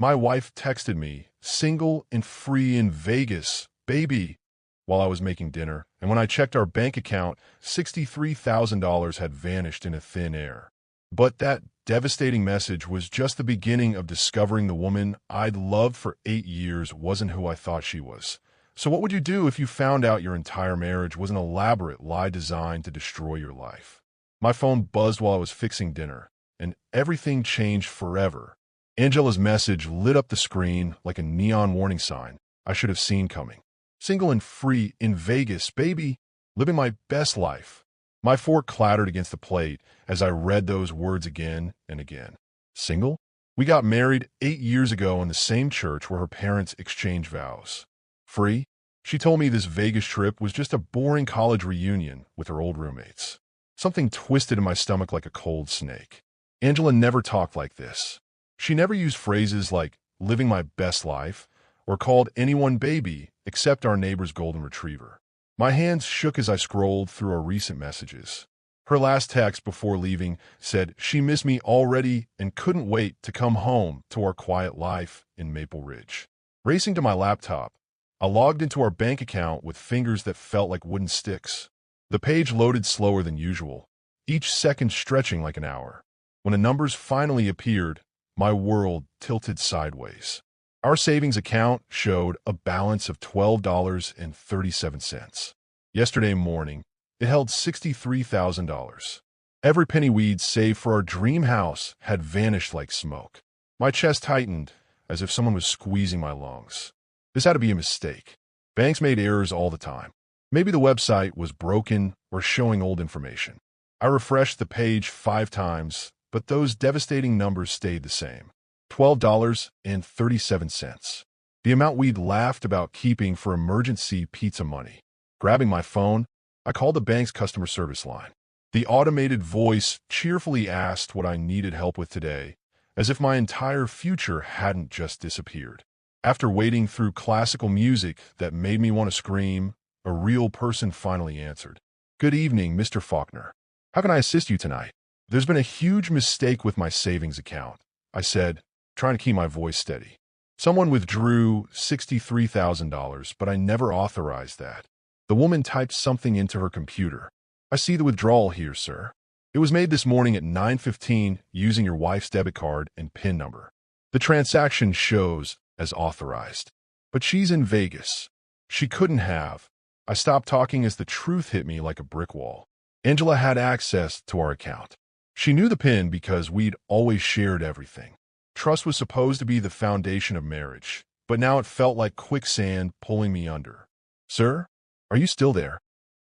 My wife texted me, single and free in Vegas, baby, while I was making dinner, and when I checked our bank account, $63,000 had vanished into thin air. But that devastating message was just the beginning of discovering the woman I'd loved for 8 years wasn't who I thought she was. So what would you do if you found out your entire marriage was an elaborate lie designed to destroy your life? My phone buzzed while I was fixing dinner, and everything changed forever. Angela's message lit up the screen like a neon warning sign I should have seen coming. Single and free in Vegas, baby, living my best life. My fork clattered against the plate as I read those words again and again. Single? We got married 8 years ago in the same church where her parents exchanged vows. Free? She told me this Vegas trip was just a boring college reunion with her old roommates. Something twisted in my stomach like a cold snake. Angela never talked like this. She never used phrases like living my best life or called anyone baby except our neighbor's golden retriever. My hands shook as I scrolled through our recent messages. Her last text before leaving said she missed me already and couldn't wait to come home to our quiet life in Maple Ridge. Racing to my laptop, I logged into our bank account with fingers that felt like wooden sticks. The page loaded slower than usual, each second stretching like an hour. When the numbers finally appeared, my world tilted sideways. Our savings account showed a balance of $12.37. Yesterday morning, it held $63,000. Every penny we'd saved for our dream house had vanished like smoke. My chest tightened as if someone was squeezing my lungs. This had to be a mistake. Banks made errors all the time. Maybe the website was broken or showing old information. I refreshed the page 5 times, but those devastating numbers stayed the same. $12.37. The amount we'd laughed about keeping for emergency pizza money. Grabbing my phone, I called the bank's customer service line. The automated voice cheerfully asked what I needed help with today, as if my entire future hadn't just disappeared. After wading through classical music that made me want to scream, a real person finally answered. Good evening, Mr. Faulkner. How can I assist you tonight? There's been a huge mistake with my savings account, I said, trying to keep my voice steady. Someone withdrew $63,000, but I never authorized that. The woman typed something into her computer. I see the withdrawal here, sir. It was made this morning at 9:15 using your wife's debit card and PIN number. The transaction shows as authorized. But she's in Vegas. She couldn't have. I stopped talking as the truth hit me like a brick wall. Angela had access to our account. She knew the PIN because we'd always shared everything. Trust was supposed to be the foundation of marriage, but now it felt like quicksand pulling me under. Sir, are you still there?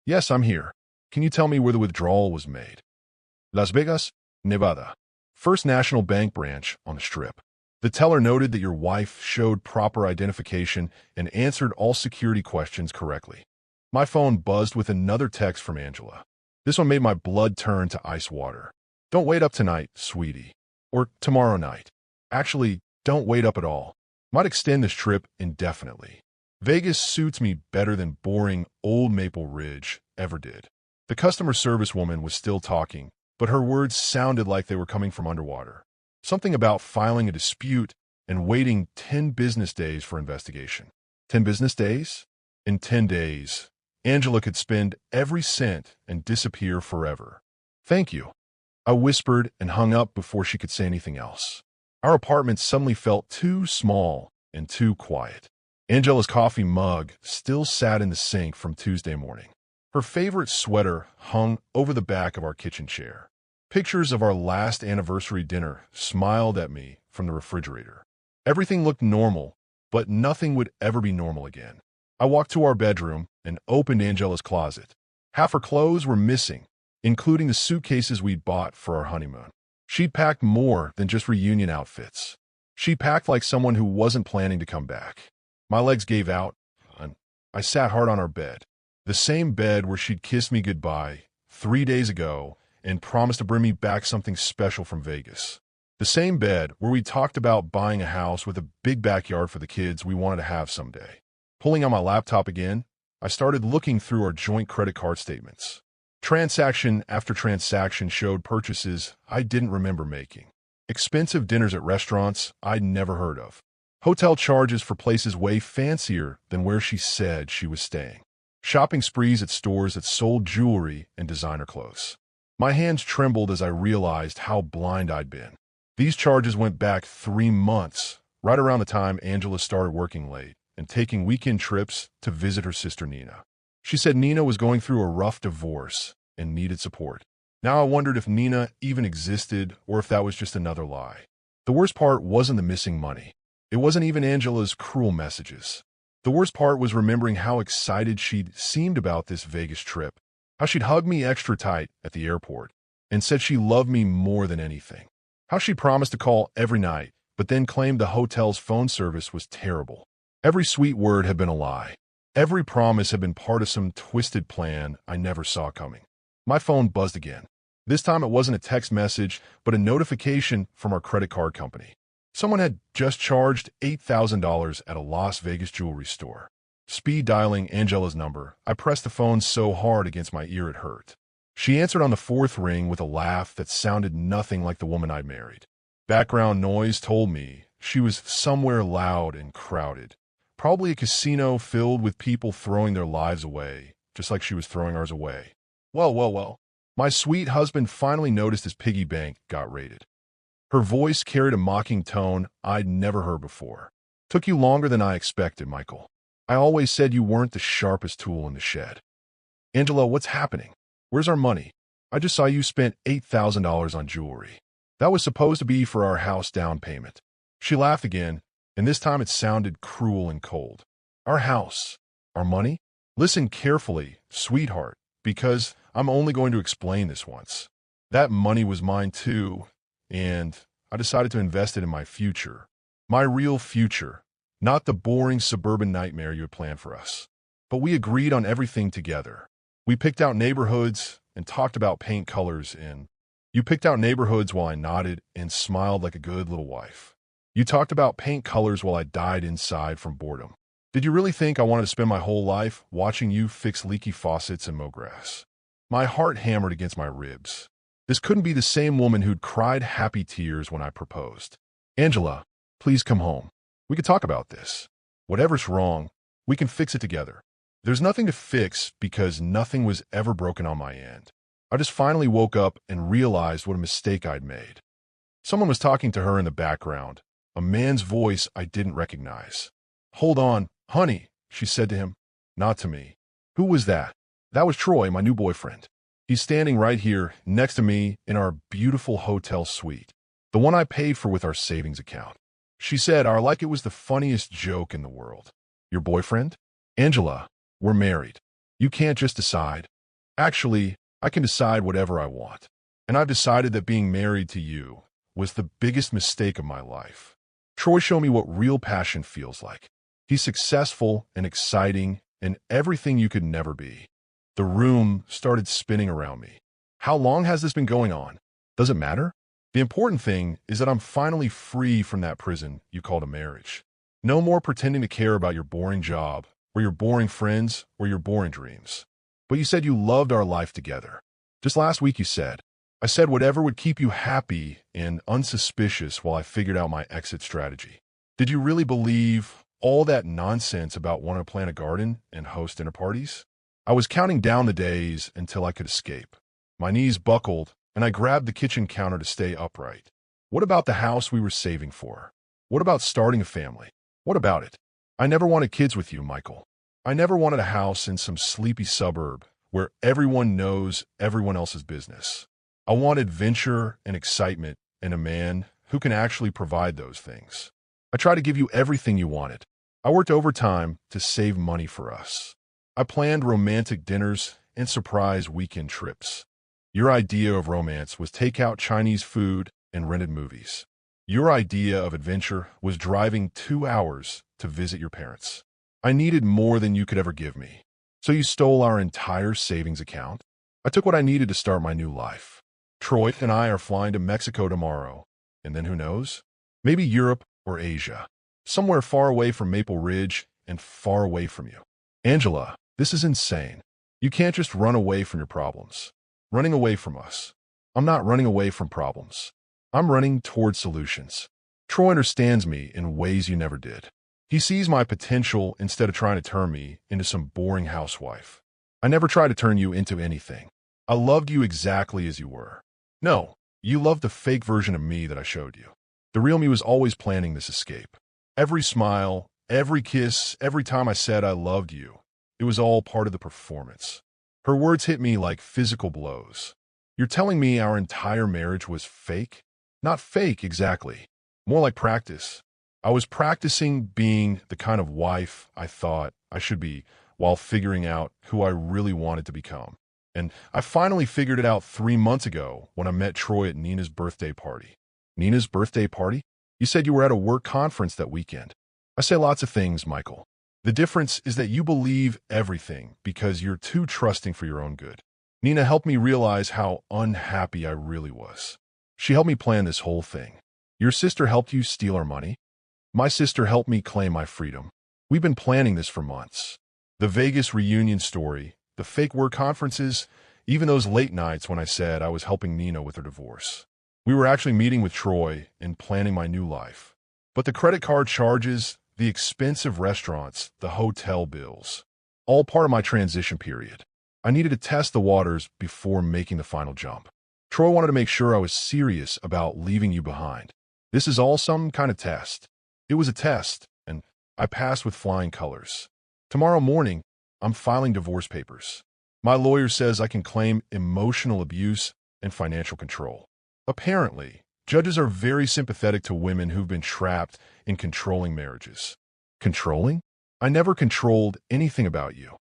Yes, I'm here. Can you tell me where the withdrawal was made? Las Vegas, Nevada. First National Bank branch on the Strip. The teller noted that your wife showed proper identification and answered all security questions correctly. My phone buzzed with another text from Angela. This one made my blood turn to ice water. Don't wait up tonight, sweetie. Or tomorrow night. Actually, don't wait up at all. Might extend this trip indefinitely. Vegas suits me better than boring old Maple Ridge ever did. The customer service woman was still talking, but her words sounded like they were coming from underwater. Something about filing a dispute and waiting 10 business days for investigation. 10 business days? In 10 days, Angela could spend every cent and disappear forever. Thank you. I whispered and hung up before she could say anything else. Our apartment suddenly felt too small and too quiet. Angela's coffee mug still sat in the sink from Tuesday morning. Her favorite sweater hung over the back of our kitchen chair. Pictures of our last anniversary dinner smiled at me from the refrigerator. Everything looked normal, but nothing would ever be normal again. I walked to our bedroom and opened Angela's closet. Half her clothes were missing, including the suitcases we'd bought for our honeymoon. She'd packed more than just reunion outfits. She packed like someone who wasn't planning to come back. My legs gave out, and I sat hard on our bed. The same bed where she'd kissed me goodbye 3 days ago and promised to bring me back something special from Vegas. The same bed where we talked about buying a house with a big backyard for the kids we wanted to have someday. Pulling out my laptop again, I started looking through our joint credit card statements. Transaction after transaction showed purchases I didn't remember making. expensive dinners at restaurants I'd never heard of, hotel charges for places way fancier than where she said she was staying, shopping sprees at stores that sold jewelry and designer clothes. My hands trembled as I realized how blind I'd been. These charges went back 3 months, right around the time Angela started working late and taking weekend trips to visit her sister Nina. She said Nina was going through a rough divorce and needed support. Now I wondered if Nina even existed or if that was just another lie. The worst part wasn't the missing money. It wasn't even Angela's cruel messages. The worst part was remembering how excited she'd seemed about this Vegas trip, how she'd hugged me extra tight at the airport and said she loved me more than anything, how she promised to call every night but then claimed the hotel's phone service was terrible. Every sweet word had been a lie. Every promise had been part of some twisted plan I never saw coming. My phone buzzed again. This time it wasn't a text message, but a notification from our credit card company. Someone had just charged $8,000 at a Las Vegas jewelry store. Speed dialing Angela's number, I pressed the phone so hard against my ear it hurt. She answered on the 4th ring with a laugh that sounded nothing like the woman I'd married. Background noise told me she was somewhere loud and crowded. Probably a casino filled with people throwing their lives away, just like she was throwing ours away. Well. My sweet husband finally noticed his piggy bank got raided. Her voice carried a mocking tone I'd never heard before. Took you longer than I expected, Michael. I always said you weren't the sharpest tool in the shed. Angela, what's happening? Where's our money? I just saw you spent $8,000 on jewelry. That was supposed to be for our house down payment. She laughed again, and this time it sounded cruel and cold. Our house. Our money? Listen carefully, sweetheart, because I'm only going to explain this once. That money was mine too, and I decided to invest it in my future. My real future, not the boring suburban nightmare you had planned for us. But we agreed on everything together. We picked out neighborhoods and talked about paint colors and you picked out neighborhoods while I nodded and smiled like a good little wife. You talked about paint colors while I died inside from boredom. Did you really think I wanted to spend my whole life watching you fix leaky faucets and mow grass? My heart hammered against my ribs. This couldn't be the same woman who'd cried happy tears when I proposed. Angela, please come home. We could talk about this. Whatever's wrong, we can fix it together. There's nothing to fix because nothing was ever broken on my end. I just finally woke up and realized what a mistake I'd made. Someone was talking to her in the background, a man's voice I didn't recognize. Hold on, honey, she said to him. Not to me. Who was that? That was Troy, my new boyfriend. He's standing right here next to me in our beautiful hotel suite, the one I paid for with our savings account. She said, like it was the funniest joke in the world. Your boyfriend? Angela, we're married. You can't just decide. Actually, I can decide whatever I want. And I've decided that being married to you was the biggest mistake of my life. Troy showed me what real passion feels like. He's successful and exciting and everything you could never be. The room started spinning around me. How long has this been going on? Does it matter? The important thing is that I'm finally free from that prison you called a marriage. No more pretending to care about your boring job, or your boring friends, or your boring dreams. But you said you loved our life together. Just last week you said, I said whatever would keep you happy and unsuspicious while I figured out my exit strategy. Did you really believe all that nonsense about wanting to plant a garden and host dinner parties? I was counting down the days until I could escape. My knees buckled, and I grabbed the kitchen counter to stay upright. What about the house we were saving for? What about starting a family? What about it? I never wanted kids with you, Michael. I never wanted a house in some sleepy suburb where everyone knows everyone else's business. I want adventure and excitement and a man who can actually provide those things. I tried to give you everything you wanted. I worked overtime to save money for us. I planned romantic dinners and surprise weekend trips. Your idea of romance was takeout Chinese food and rented movies. Your idea of adventure was driving 2 hours to visit your parents. I needed more than you could ever give me. So you stole our entire savings account? I took what I needed to start my new life. Troy and I are flying to Mexico tomorrow. And then who knows? Maybe Europe or Asia. Somewhere far away from Maple Ridge and far away from you. Angela, this is insane. You can't just run away from your problems. Running away from us. I'm not running away from problems. I'm running toward solutions. Troy understands me in ways you never did. He sees my potential instead of trying to turn me into some boring housewife. I never tried to turn you into anything. I loved you exactly as you were. No, you loved the fake version of me that I showed you. The real me was always planning this escape. Every smile, every kiss, every time I said I loved you, it was all part of the performance. Her words hit me like physical blows. You're telling me our entire marriage was fake? Not fake, exactly. More like practice. I was practicing being the kind of wife I thought I should be while figuring out who I really wanted to become. And I finally figured it out 3 months ago when I met Troy at Nina's birthday party. Nina's birthday party? You said you were at a work conference that weekend. I say lots of things, Michael. The difference is that you believe everything because you're too trusting for your own good. Nina helped me realize how unhappy I really was. She helped me plan this whole thing. Your sister helped you steal our money? My sister helped me claim my freedom. We've been planning this for months. The Vegas reunion story, the fake work conferences, even those late nights when I said I was helping Nina with her divorce. We were actually meeting with Troy and planning my new life. But the credit card charges, the expensive restaurants, the hotel bills, all part of my transition period. I needed to test the waters before making the final jump. Troy wanted to make sure I was serious about leaving you behind. This is all some kind of test. It was a test, and I passed with flying colors. Tomorrow morning, I'm filing divorce papers. My lawyer says I can claim emotional abuse and financial control. Apparently, judges are very sympathetic to women who've been trapped in controlling marriages. Controlling? I never controlled anything about you.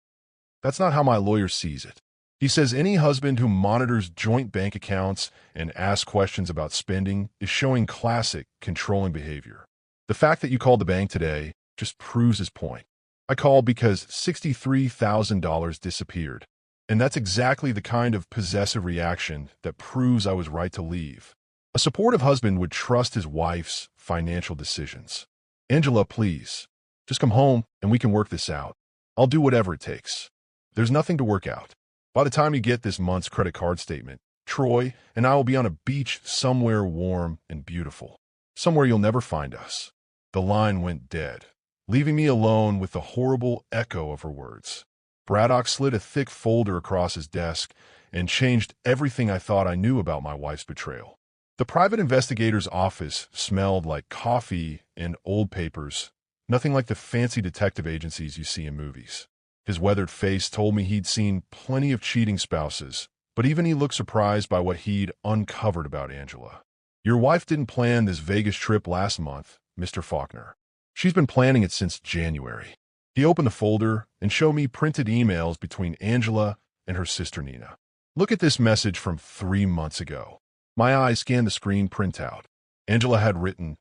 That's not how my lawyer sees it. He says any husband who monitors joint bank accounts and asks questions about spending is showing classic controlling behavior. The fact that you called the bank today just proves his point. I called because $63,000 disappeared, and that's exactly the kind of possessive reaction that proves I was right to leave. A supportive husband would trust his wife's financial decisions. Angela, please, just come home and we can work this out. I'll do whatever it takes. There's nothing to work out. By the time you get this month's credit card statement, Troy and I will be on a beach somewhere warm and beautiful. Somewhere you'll never find us. The line went dead, leaving me alone with the horrible echo of her words. Braddock slid a thick folder across his desk and changed everything I thought I knew about my wife's betrayal. The private investigator's office smelled like coffee and old papers, nothing like the fancy detective agencies you see in movies. His weathered face told me he'd seen plenty of cheating spouses, but even he looked surprised by what he'd uncovered about Angela. Your wife didn't plan this Vegas trip last month, Mr. Faulkner. She's been planning it since January. He opened the folder and showed me printed emails between Angela and her sister Nina. Look at this message from 3 months ago. My eyes scanned the screen printout. Angela had written,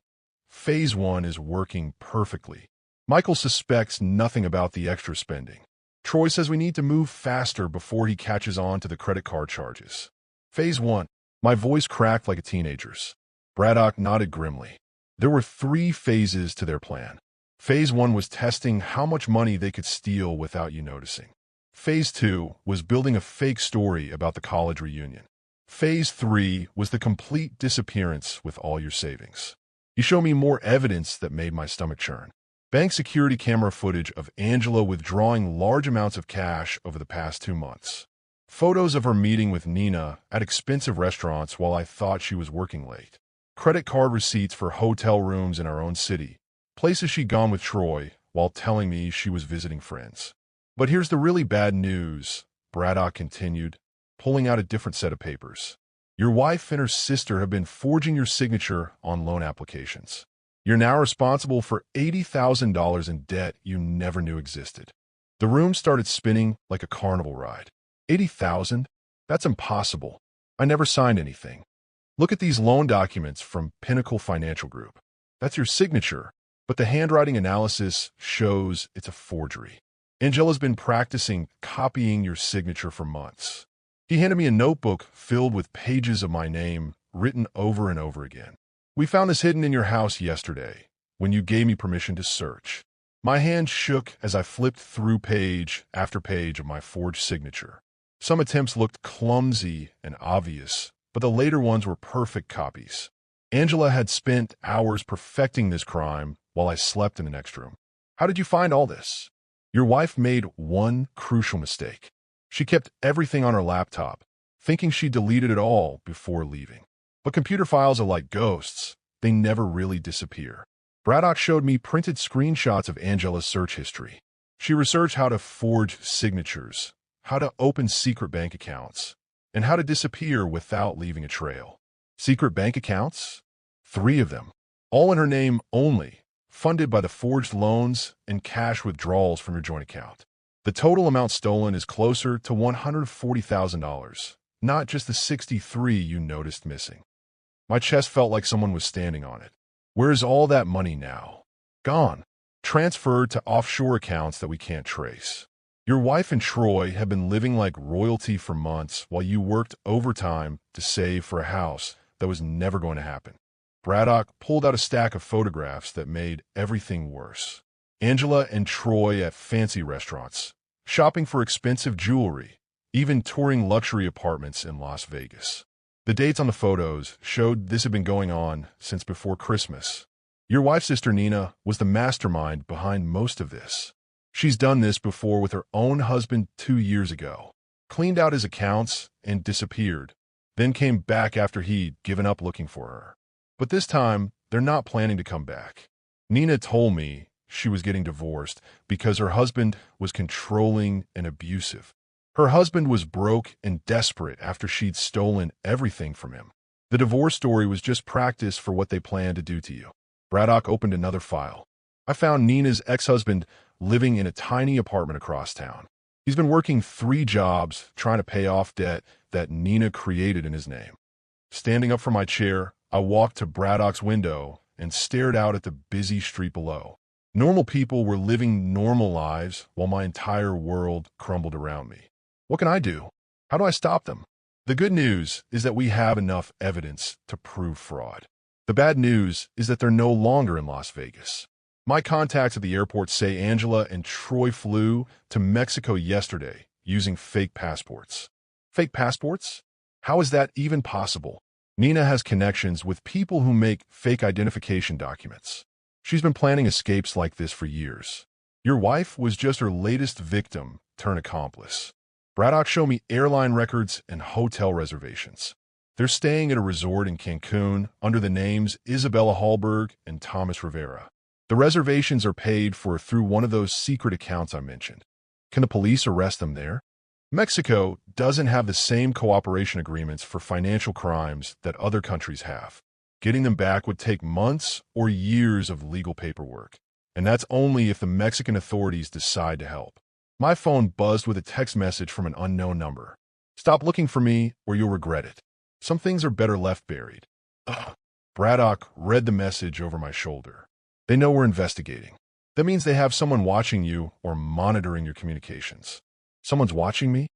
Phase 1 is working perfectly. Michael suspects nothing about the extra spending. Troy says we need to move faster before he catches on to the credit card charges. Phase 1. My voice cracked like a teenager's. Braddock nodded grimly. There were 3 phases to their plan. Phase 1 was testing how much money they could steal without you noticing. Phase 2 was building a fake story about the college reunion. Phase 3 was the complete disappearance with all your savings. You show me more evidence that made my stomach churn. Bank security camera footage of Angela withdrawing large amounts of cash over the past 2 months. Photos of her meeting with Nina at expensive restaurants while I thought she was working late. Credit card receipts for hotel rooms in our own city. Places she'd gone with Troy while telling me she was visiting friends. But here's the really bad news, Braddock continued, pulling out a different set of papers. Your wife and her sister have been forging your signature on loan applications. You're now responsible for $80,000 in debt you never knew existed. The room started spinning like a carnival ride. 80,000? That's impossible. I never signed anything. Look at these loan documents from Pinnacle Financial Group. That's your signature, but the handwriting analysis shows it's a forgery. Angela's been practicing copying your signature for months. He handed me a notebook filled with pages of my name written over and over again. We found this hidden in your house yesterday, when you gave me permission to search. My hand shook as I flipped through page after page of my forged signature. Some attempts looked clumsy and obvious, but the later ones were perfect copies. Angela had spent hours perfecting this crime while I slept in the next room. How did you find all this? Your wife made one crucial mistake. She kept everything on her laptop, thinking she deleted it all before leaving. But computer files are like ghosts. They never really disappear. Braddock showed me printed screenshots of Angela's search history. She researched how to forge signatures, how to open secret bank accounts, and how to disappear without leaving a trail. Secret bank accounts? 3 of them. All in her name only, funded by the forged loans and cash withdrawals from your joint account. The total amount stolen is closer to $140,000, not just the 63 you noticed missing. My chest felt like someone was standing on it. Where is all that money now? Gone. Transferred to offshore accounts that we can't trace. Your wife and Troy have been living like royalty for months while you worked overtime to save for a house that was never going to happen. Braddock pulled out a stack of photographs that made everything worse. Angela and Troy at fancy restaurants, shopping for expensive jewelry, even touring luxury apartments in Las Vegas. The dates on the photos showed this had been going on since before Christmas. Your wife's sister Nina was the mastermind behind most of this. She's done this before with her own husband 2 years ago, cleaned out his accounts and disappeared, then came back after he'd given up looking for her. But this time, they're not planning to come back. Nina told me she was getting divorced because her husband was controlling and abusive. Her husband was broke and desperate after she'd stolen everything from him. The divorce story was just practice for what they planned to do to you. Braddock opened another file. I found Nina's ex-husband living in a tiny apartment across town. He's been working 3 jobs trying to pay off debt that Nina created in his name. Standing up from my chair, I walked to Braddock's window and stared out at the busy street below. Normal people were living normal lives while my entire world crumbled around me. What can I do? How do I stop them? The good news is that we have enough evidence to prove fraud. The bad news is that they're no longer in Las Vegas. My contacts at the airport say Angela and Troy flew to Mexico yesterday using fake passports. Fake passports? How is that even possible? Nina has connections with people who make fake identification documents. She's been planning escapes like this for years. Your wife was just her latest victim turned accomplice. Braddock showed me airline records and hotel reservations. They're staying at a resort in Cancun under the names Isabella Hallberg and Thomas Rivera. The reservations are paid for through one of those secret accounts I mentioned. Can the police arrest them there? Mexico doesn't have the same cooperation agreements for financial crimes that other countries have. Getting them back would take months or years of legal paperwork, and that's only if the Mexican authorities decide to help. My phone buzzed with a text message from an unknown number. Stop looking for me or you'll regret it. Some things are better left buried. Ugh. Braddock read the message over my shoulder. They know we're investigating. That means they have someone watching you or monitoring your communications. Someone's watching me?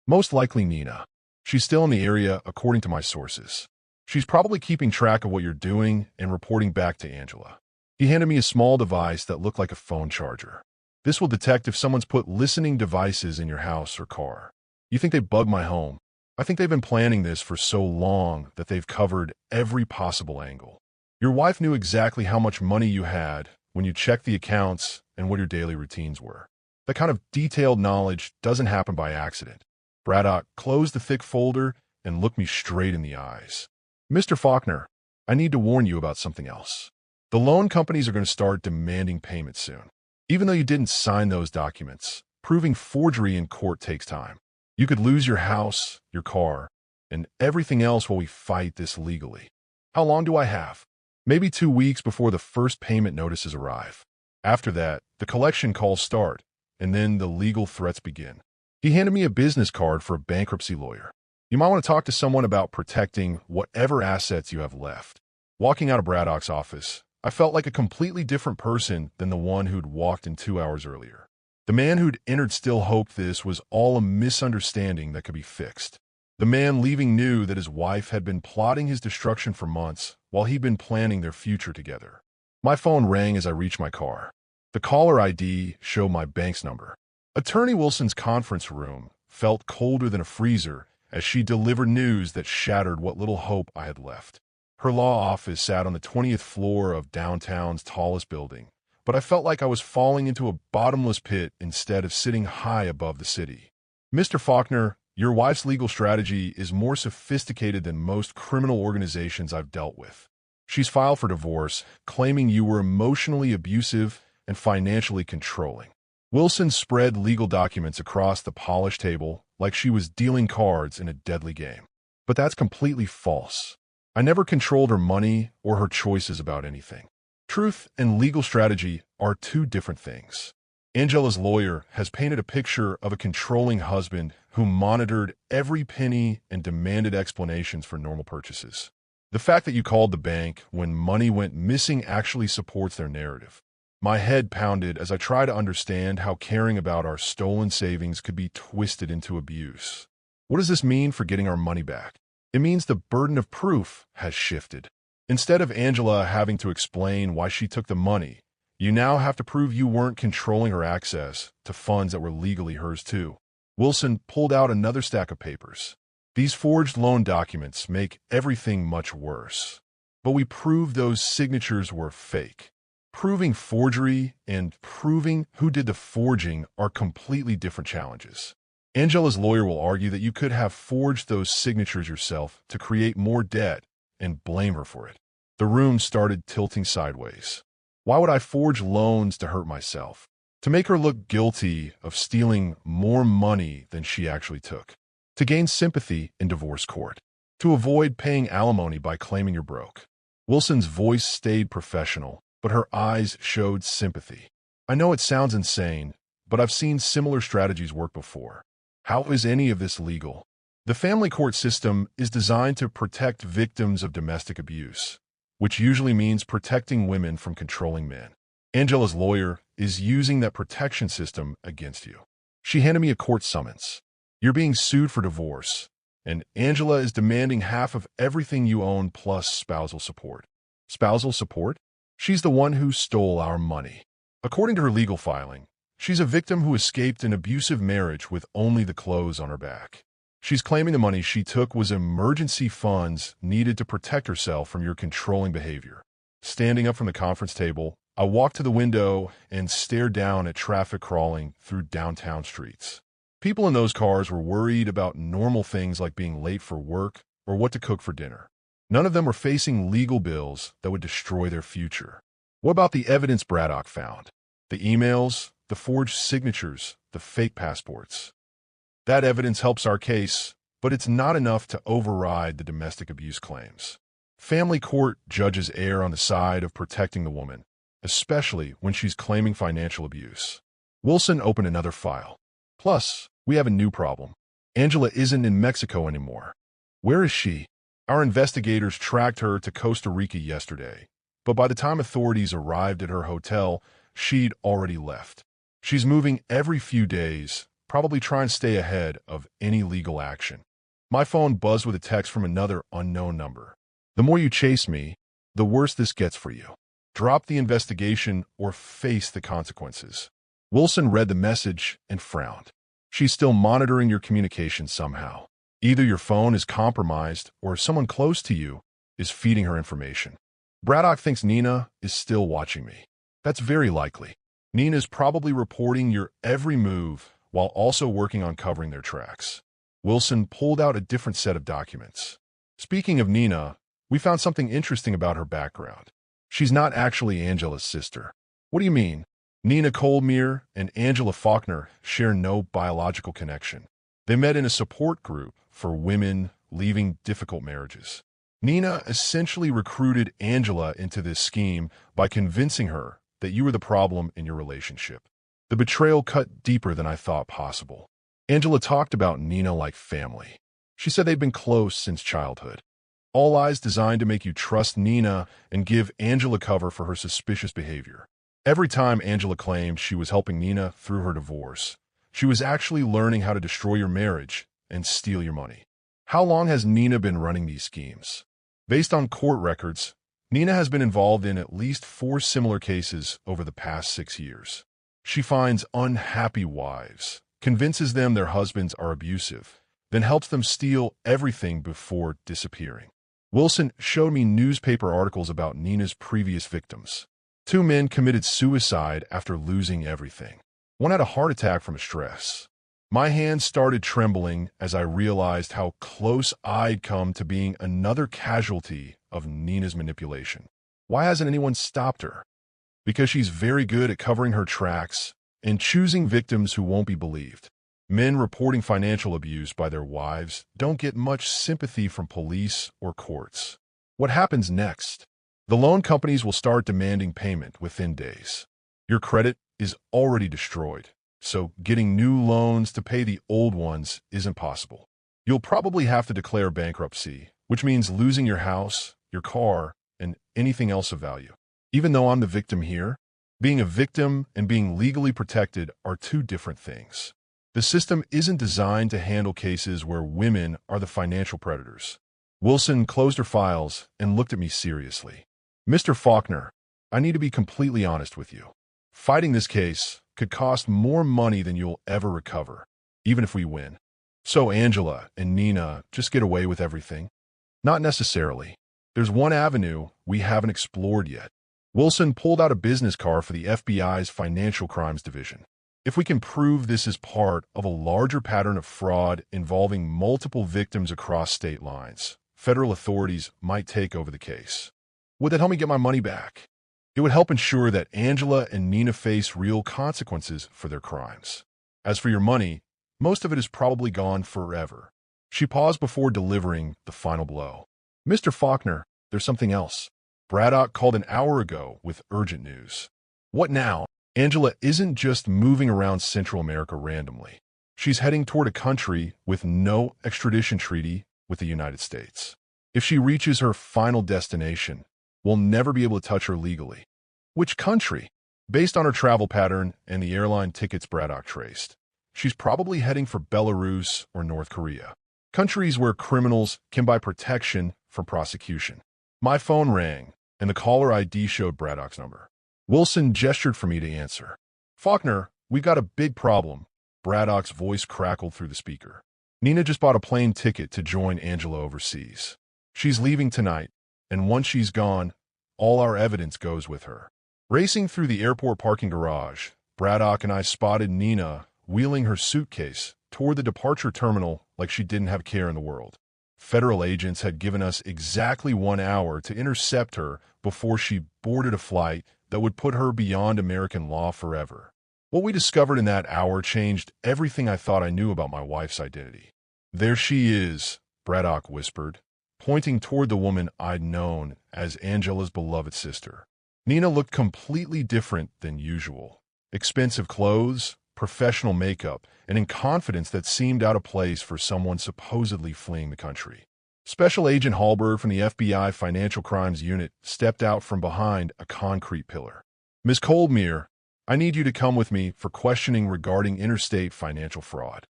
Most likely Nina. She's still in the area according to my sources. She's probably keeping track of what you're doing and reporting back to Angela. He handed me a small device that looked like a phone charger. This will detect if someone's put listening devices in your house or car. You think they bugged my home? I think they've been planning this for so long that they've covered every possible angle. Your wife knew exactly how much money you had when you checked the accounts and what your daily routines were. That kind of detailed knowledge doesn't happen by accident. Braddock closed the thick folder and looked me straight in the eyes. Mr. Faulkner, I need to warn you about something else. The loan companies are going to start demanding payment soon. Even though you didn't sign those documents, proving forgery in court takes time. You could lose your house, your car, and everything else while we fight this legally. How long do I have? Maybe 2 weeks before the first payment notices arrive. After that, the collection calls start, and then the legal threats begin. He handed me a business card for a bankruptcy lawyer. You might want to talk to someone about protecting whatever assets you have left. Walking out of Braddock's office, I felt like a completely different person than the one who'd walked in 2 hours earlier. The man who'd entered still hoped this was all a misunderstanding that could be fixed. The man leaving knew that his wife had been plotting his destruction for months while he'd been planning their future together. My phone rang as I reached my car. The caller ID showed my bank's number. Attorney Wilson's conference room felt colder than a freezer as she delivered news that shattered what little hope I had left. Her law office sat on the 20th floor of downtown's tallest building, but I felt like I was falling into a bottomless pit instead of sitting high above the city. Mr. Faulkner, your wife's legal strategy is more sophisticated than most criminal organizations I've dealt with. She's filed for divorce, claiming you were emotionally abusive and financially controlling. Wilson spread legal documents across the polished table like she was dealing cards in a deadly game. But that's completely false. I never controlled her money or her choices about anything. Truth and legal strategy are two different things. Angela's lawyer has painted a picture of a controlling husband who monitored every penny and demanded explanations for normal purchases. The fact that you called the bank when money went missing actually supports their narrative. My head pounded as I tried to understand how caring about our stolen savings could be twisted into abuse. What does this mean for getting our money back? It means the burden of proof has shifted. Instead of Angela having to explain why she took the money, you now have to prove you weren't controlling her access to funds that were legally hers too. Wilson pulled out another stack of papers. These forged loan documents make everything much worse. But we proved those signatures were fake. Proving forgery and proving who did the forging are completely different challenges. Angela's lawyer will argue that you could have forged those signatures yourself to create more debt and blame her for it. The room started tilting sideways. Why would I forge loans to hurt myself? To make her look guilty of stealing more money than she actually took. To gain sympathy in divorce court. To avoid paying alimony by claiming you're broke. Wilson's voice stayed professional, but her eyes showed sympathy. I know it sounds insane, but I've seen similar strategies work before. How is any of this legal? The family court system is designed to protect victims of domestic abuse, which usually means protecting women from controlling men. Angela's lawyer is using that protection system against you. She handed me a court summons. You're being sued for divorce, and Angela is demanding half of everything you own plus spousal support. Spousal support? She's the one who stole our money. According to her legal filing, she's a victim who escaped an abusive marriage with only the clothes on her back. She's claiming the money she took was emergency funds needed to protect herself from your controlling behavior. Standing up from the conference table, I walked to the window and stared down at traffic crawling through downtown streets. People in those cars were worried about normal things like being late for work or what to cook for dinner. None of them were facing legal bills that would destroy their future. What about the evidence Braddock found? The emails, the forged signatures, the fake passports. That evidence helps our case, but it's not enough to override the domestic abuse claims. Family court judges err on the side of protecting the woman, especially when she's claiming financial abuse. Wilson opened another file. Plus, we have a new problem. Angela isn't in Mexico anymore. Where is she? Our investigators tracked her to Costa Rica yesterday, but by the time authorities arrived at her hotel, she'd already left. She's moving every few days, probably trying to stay ahead of any legal action. My phone buzzed with a text from another unknown number. The more you chase me, the worse this gets for you. Drop the investigation or face the consequences. Wilson read the message and frowned. She's still monitoring your communications somehow. Either your phone is compromised or someone close to you is feeding her information. Braddock thinks Nina is still watching me. That's very likely. Nina's probably reporting your every move while also working on covering their tracks. Wilson pulled out a different set of documents. Speaking of Nina, we found something interesting about her background. She's not actually Angela's sister. What do you mean? Nina Colmere and Angela Faulkner share no biological connection. They met in a support group for women leaving difficult marriages. Nina essentially recruited Angela into this scheme by convincing her that you were the problem in your relationship. The betrayal cut deeper than I thought possible. Angela talked about Nina like family. She said they'd been close since childhood. All lies designed to make you trust Nina and give Angela cover for her suspicious behavior. Every time Angela claimed she was helping Nina through her divorce, she was actually learning how to destroy your marriage and steal your money. How long has Nina been running these schemes? Based on court records, Nina has been involved in at least 4 similar cases over the past 6 years. She finds unhappy wives, convinces them their husbands are abusive, then helps them steal everything before disappearing. Wilson showed me newspaper articles about Nina's previous victims. 2 men committed suicide after losing everything. One had a heart attack from stress. My hands started trembling as I realized how close I'd come to being another casualty of Nina's manipulation. Why hasn't anyone stopped her? Because she's very good at covering her tracks and choosing victims who won't be believed. Men reporting financial abuse by their wives don't get much sympathy from police or courts. What happens next? The loan companies will start demanding payment within days. Your credit is already destroyed, so getting new loans to pay the old ones isn't possible. You'll probably have to declare bankruptcy, which means losing your house, your car, and anything else of value. Even though I'm the victim here, being a victim and being legally protected are 2 different things. The system isn't designed to handle cases where women are the financial predators. Wilson closed her files and looked at me seriously. Mr. Faulkner, I need to be completely honest with you. Fighting this case could cost more money than you'll ever recover, even if we win. So Angela and Nina just get away with everything? Not necessarily. There's one avenue we haven't explored yet. Wilson pulled out a business card for the FBI's Financial Crimes Division. If we can prove this is part of a larger pattern of fraud involving multiple victims across state lines, federal authorities might take over the case. Would that help me get my money back? It would help ensure that Angela and Nina face real consequences for their crimes. As for your money, most of it is probably gone forever. She paused before delivering the final blow. Mr. Faulkner, there's something else. Braddock called an hour ago with urgent news. What now? Angela isn't just moving around Central America randomly. She's heading toward a country with no extradition treaty with the United States. If she reaches her final destination, we'll never be able to touch her legally. Which country? Based on her travel pattern and the airline tickets Braddock traced, she's probably heading for Belarus or North Korea, countries where criminals can buy protection from prosecution. My phone rang, and the caller ID showed Braddock's number. Wilson gestured for me to answer. Faulkner, we've got a big problem. Braddock's voice crackled through the speaker. Nina just bought a plane ticket to join Angela overseas. She's leaving tonight, and once she's gone, all our evidence goes with her. Racing through the airport parking garage, Braddock and I spotted Nina wheeling her suitcase toward the departure terminal like she didn't have care in the world. Federal agents had given us exactly 1 hour to intercept her before she boarded a flight that would put her beyond American law forever. What we discovered in that hour changed everything I thought I knew about my wife's identity. There she is, Braddock whispered, pointing toward the woman I'd known as Angela's beloved sister. Nina looked completely different than usual. Expensive clothes, professional makeup, and in confidence that seemed out of place for someone supposedly fleeing the country. Special Agent Hallberg from the FBI Financial Crimes Unit stepped out from behind a concrete pillar. Ms. Coldmere, I need you to come with me for questioning regarding interstate financial fraud.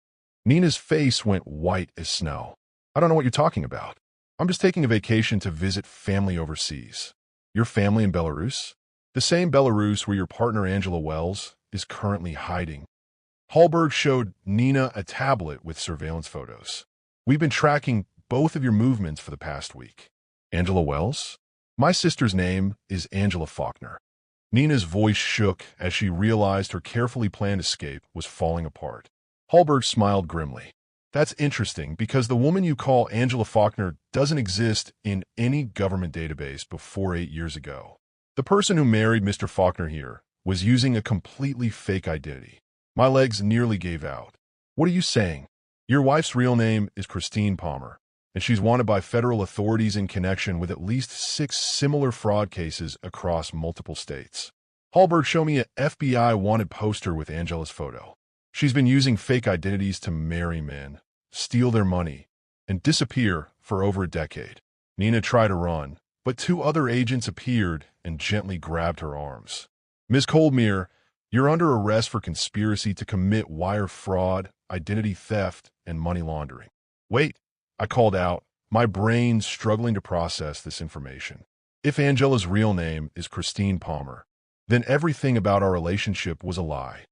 Nina's face went white as snow. I don't know what you're talking about. I'm just taking a vacation to visit family overseas. Your family in Belarus? The same Belarus where your partner Angela Wells is currently hiding. Hallberg showed Nina a tablet with surveillance photos. We've been tracking both of your movements for the past week. Angela Wells? My sister's name is Angela Faulkner. Nina's voice shook as she realized her carefully planned escape was falling apart. Hallberg smiled grimly. That's interesting because the woman you call Angela Faulkner doesn't exist in any government database before 8 years ago. The person who married Mr. Faulkner here was using a completely fake identity. My legs nearly gave out. What are you saying? Your wife's real name is Christine Palmer, and she's wanted by federal authorities in connection with at least 6 similar fraud cases across multiple states. Hallberg showed me an FBI wanted poster with Angela's photo. She's been using fake identities to marry men, steal their money, and disappear for over a decade. Nina tried to run, but 2 other agents appeared and gently grabbed her arms. Ms. Coldmere, you're under arrest for conspiracy to commit wire fraud, identity theft, and money laundering. Wait, I called out, my brain struggling to process this information. If Angela's real name is Christine Palmer, then everything about our relationship was a lie.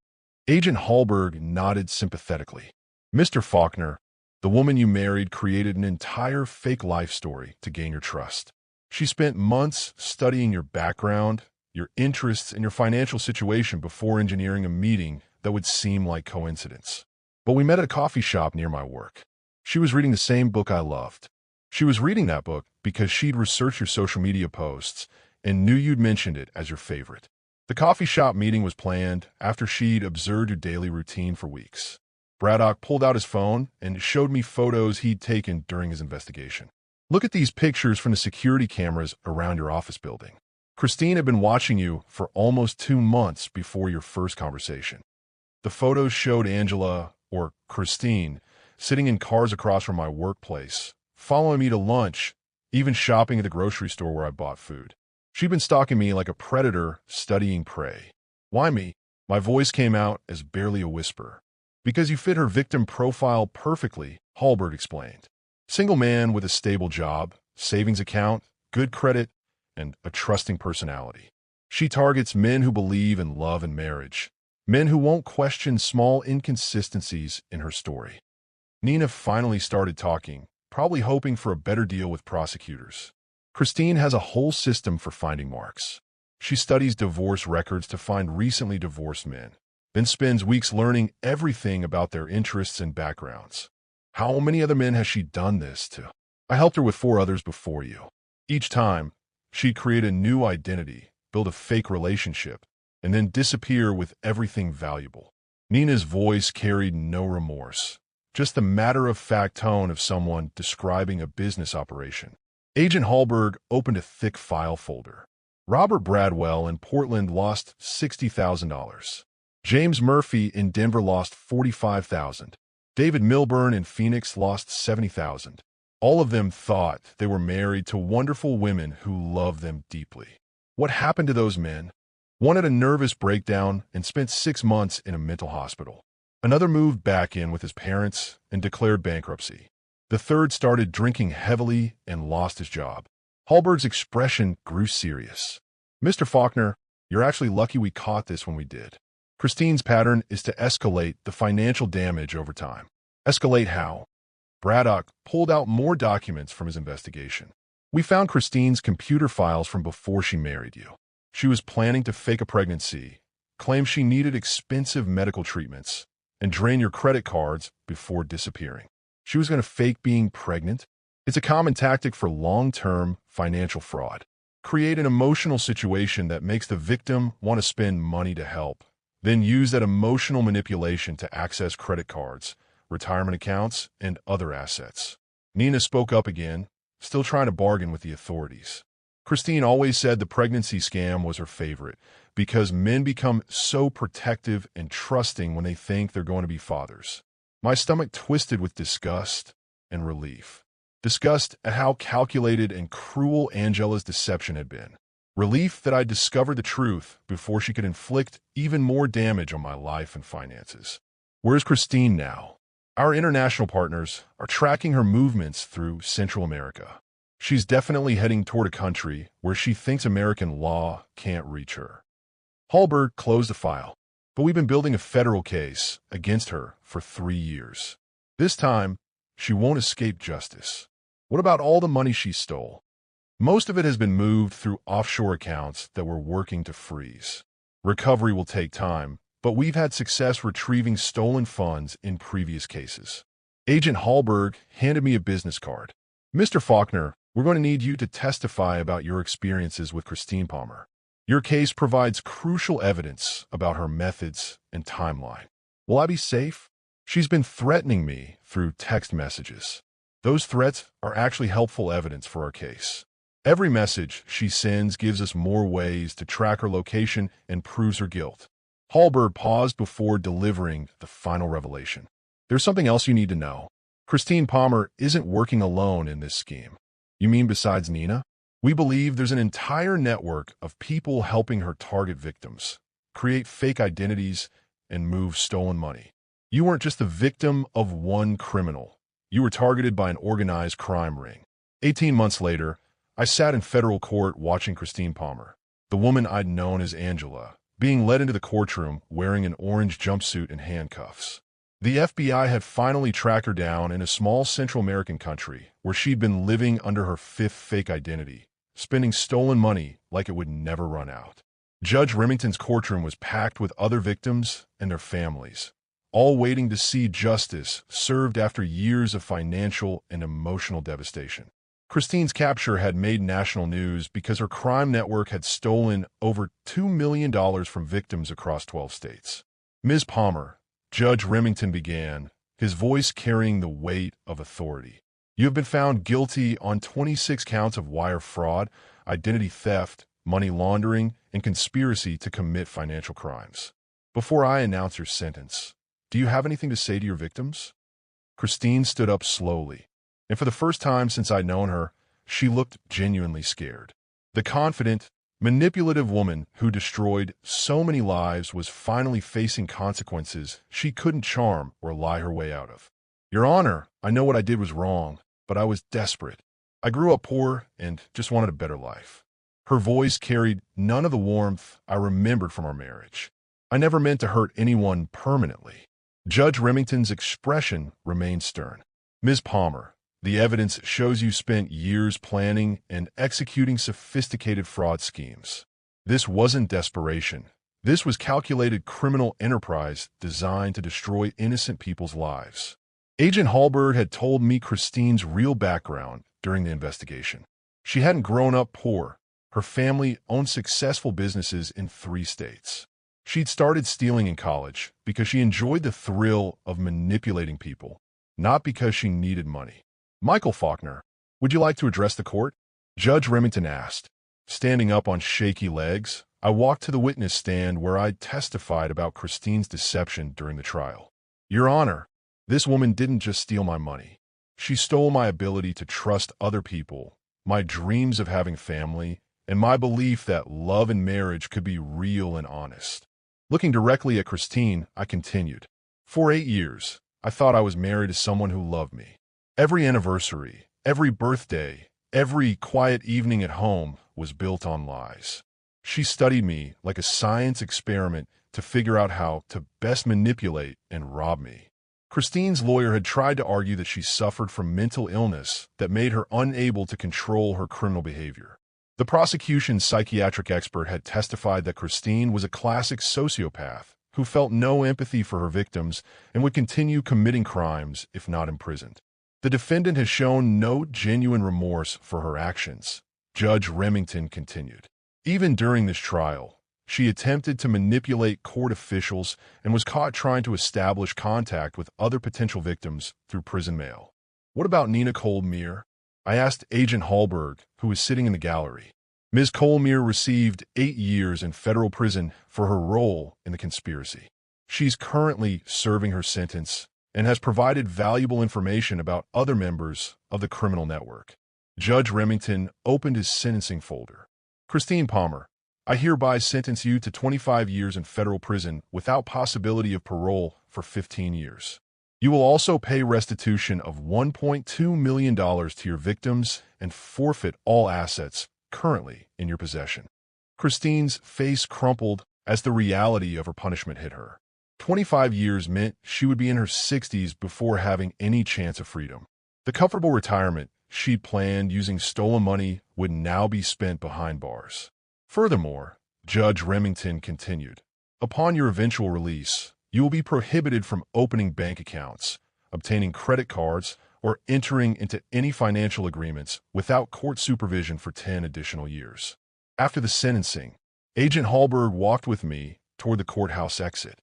Agent Hallberg nodded sympathetically. Mr. Faulkner, The woman you married created an entire fake life story to gain your trust. She spent months studying your background, your interests, and your financial situation before engineering a meeting that would seem like coincidence. But we met at a coffee shop near my work. She was reading the same book I loved. She was reading that book because she'd researched your social media posts and knew you'd mentioned it as your favorite. The coffee shop meeting was planned after she'd observed your daily routine for weeks. Braddock pulled out his phone and showed me photos he'd taken during his investigation. Look at these pictures from the security cameras around your office building. Christine had been watching you for almost 2 months before your first conversation. The photos showed Angela, or Christine, sitting in cars across from my workplace, following me to lunch, even shopping at the grocery store where I bought food. She'd been stalking me like a predator studying prey. Why me? My voice came out as barely a whisper. Because you fit her victim profile perfectly, Hallberg explained. Single man with a stable job, savings account, good credit, and a trusting personality. She targets men who believe in love and marriage, men who won't question small inconsistencies in her story. Nina finally started talking, probably hoping for a better deal with prosecutors. Christine has a whole system for finding marks. She studies divorce records to find recently divorced men, then spends weeks learning everything about their interests and backgrounds. How many other men has she done this to? I helped her with 4 others before you. Each time, she'd create a new identity, build a fake relationship, and then disappear with everything valuable. Nina's voice carried no remorse, just the matter-of-fact tone of someone describing a business operation. Agent Hallberg opened a thick file folder. Robert Bradwell in Portland lost $60,000. James Murphy in Denver lost $45,000. David Milburn in Phoenix lost $70,000. All of them thought they were married to wonderful women who loved them deeply. What happened to those men? One had a nervous breakdown and spent 6 months in a mental hospital. Another moved back in with his parents and declared bankruptcy. The third started drinking heavily and lost his job. Hallberg's expression grew serious. Mr. Faulkner, you're actually lucky we caught this when we did. Christine's pattern is to escalate the financial damage over time. Escalate how? Braddock pulled out more documents from his investigation. We found Christine's computer files from before she married you. She was planning to fake a pregnancy, claim she needed expensive medical treatments, and drain your credit cards before disappearing. She was going to fake being pregnant. It's a common tactic for long-term financial fraud. Create an emotional situation that makes the victim want to spend money to help, then use that emotional manipulation to access credit cards, retirement accounts, and other assets. Nina spoke up again, still trying to bargain with the authorities. Christine always said the pregnancy scam was her favorite because men become so protective and trusting when they think they're going to be fathers. My stomach twisted with disgust and relief. Disgust at how calculated and cruel Angela's deception had been. Relief that I'd discovered the truth before she could inflict even more damage on my life and finances. Where's Christine now? Our international partners are tracking her movements through Central America. She's definitely heading toward a country where she thinks American law can't reach her. Hallberg closed the file, but we've been building a federal case against her for 3 years. This time, she won't escape justice. What about all the money she stole? Most of it has been moved through offshore accounts that we're working to freeze. Recovery will take time, but we've had success retrieving stolen funds in previous cases. Agent Hallberg handed me a business card. Mr. Faulkner, we're going to need you to testify about your experiences with Christine Palmer. Your case provides crucial evidence about her methods and timeline. Will I be safe? She's been threatening me through text messages. Those threats are actually helpful evidence for our case. Every message she sends gives us more ways to track her location and proves her guilt. Hallberg paused before delivering the final revelation. There's something else you need to know. Christine Palmer isn't working alone in this scheme. You mean besides Nina? We believe there's an entire network of people helping her target victims, create fake identities, and move stolen money. You weren't just the victim of one criminal. You were targeted by an organized crime ring. 18 months later, I sat in federal court watching Christine Palmer, the woman I'd known as Angela, being led into the courtroom wearing an orange jumpsuit and handcuffs. The FBI had finally tracked her down in a small Central American country where she'd been living under her fifth fake identity, spending stolen money like it would never run out. Judge Remington's courtroom was packed with other victims and their families, all waiting to see justice served after years of financial and emotional devastation. Christine's capture had made national news because her crime network had stolen over $2 million from victims across 12 states. Ms. Palmer, Judge Remington began, his voice carrying the weight of authority. You have been found guilty on 26 counts of wire fraud, identity theft, money laundering, and conspiracy to commit financial crimes. Before I announce your sentence, do you have anything to say to your victims? Christine stood up slowly, and for the first time since I'd known her, she looked genuinely scared. The confident, manipulative woman who destroyed so many lives was finally facing consequences she couldn't charm or lie her way out of. Your Honor, I know what I did was wrong, but I was desperate. I grew up poor and just wanted a better life. Her voice carried none of the warmth I remembered from our marriage. I never meant to hurt anyone permanently. Judge Remington's expression remained stern. Ms. Palmer, the evidence shows you spent years planning and executing sophisticated fraud schemes. This wasn't desperation. This was calculated criminal enterprise designed to destroy innocent people's lives. Agent Hallberg had told me Christine's real background during the investigation. She hadn't grown up poor. Her family owned successful businesses in 3 states. She'd started stealing in college because she enjoyed the thrill of manipulating people, not because she needed money. Michael Faulkner, would you like to address the court? Judge Remington asked. Standing up on shaky legs, I walked to the witness stand where I'd testified about Christine's deception during the trial. Your Honor, this woman didn't just steal my money. She stole my ability to trust other people, my dreams of having family, and my belief that love and marriage could be real and honest. Looking directly at Christine, I continued. For 8 years, I thought I was married to someone who loved me. Every anniversary, every birthday, every quiet evening at home was built on lies. She studied me like a science experiment to figure out how to best manipulate and rob me. Christine's lawyer had tried to argue that she suffered from mental illness that made her unable to control her criminal behavior. The prosecution's psychiatric expert had testified that Christine was a classic sociopath who felt no empathy for her victims and would continue committing crimes if not imprisoned. The defendant has shown no genuine remorse for her actions, Judge Remington continued. Even during this trial, she attempted to manipulate court officials and was caught trying to establish contact with other potential victims through prison mail. What about Nina Colmear? I asked Agent Hallberg, who was sitting in the gallery. Ms. Colmear received 8 years in federal prison for her role in the conspiracy. She's currently serving her sentence and has provided valuable information about other members of the criminal network. Judge Remington opened his sentencing folder. Christine Palmer, I hereby sentence you to 25 years in federal prison without possibility of parole for 15 years. You will also pay restitution of $1.2 million to your victims and forfeit all assets currently in your possession. Christine's face crumpled as the reality of her punishment hit her. 25 years meant she would be in her 60s before having any chance of freedom. The comfortable retirement she'd planned using stolen money would now be spent behind bars. Furthermore, Judge Remington continued, upon your eventual release, you will be prohibited from opening bank accounts, obtaining credit cards, or entering into any financial agreements without court supervision for 10 additional years. After the sentencing, Agent Hallberg walked with me toward the courthouse exit.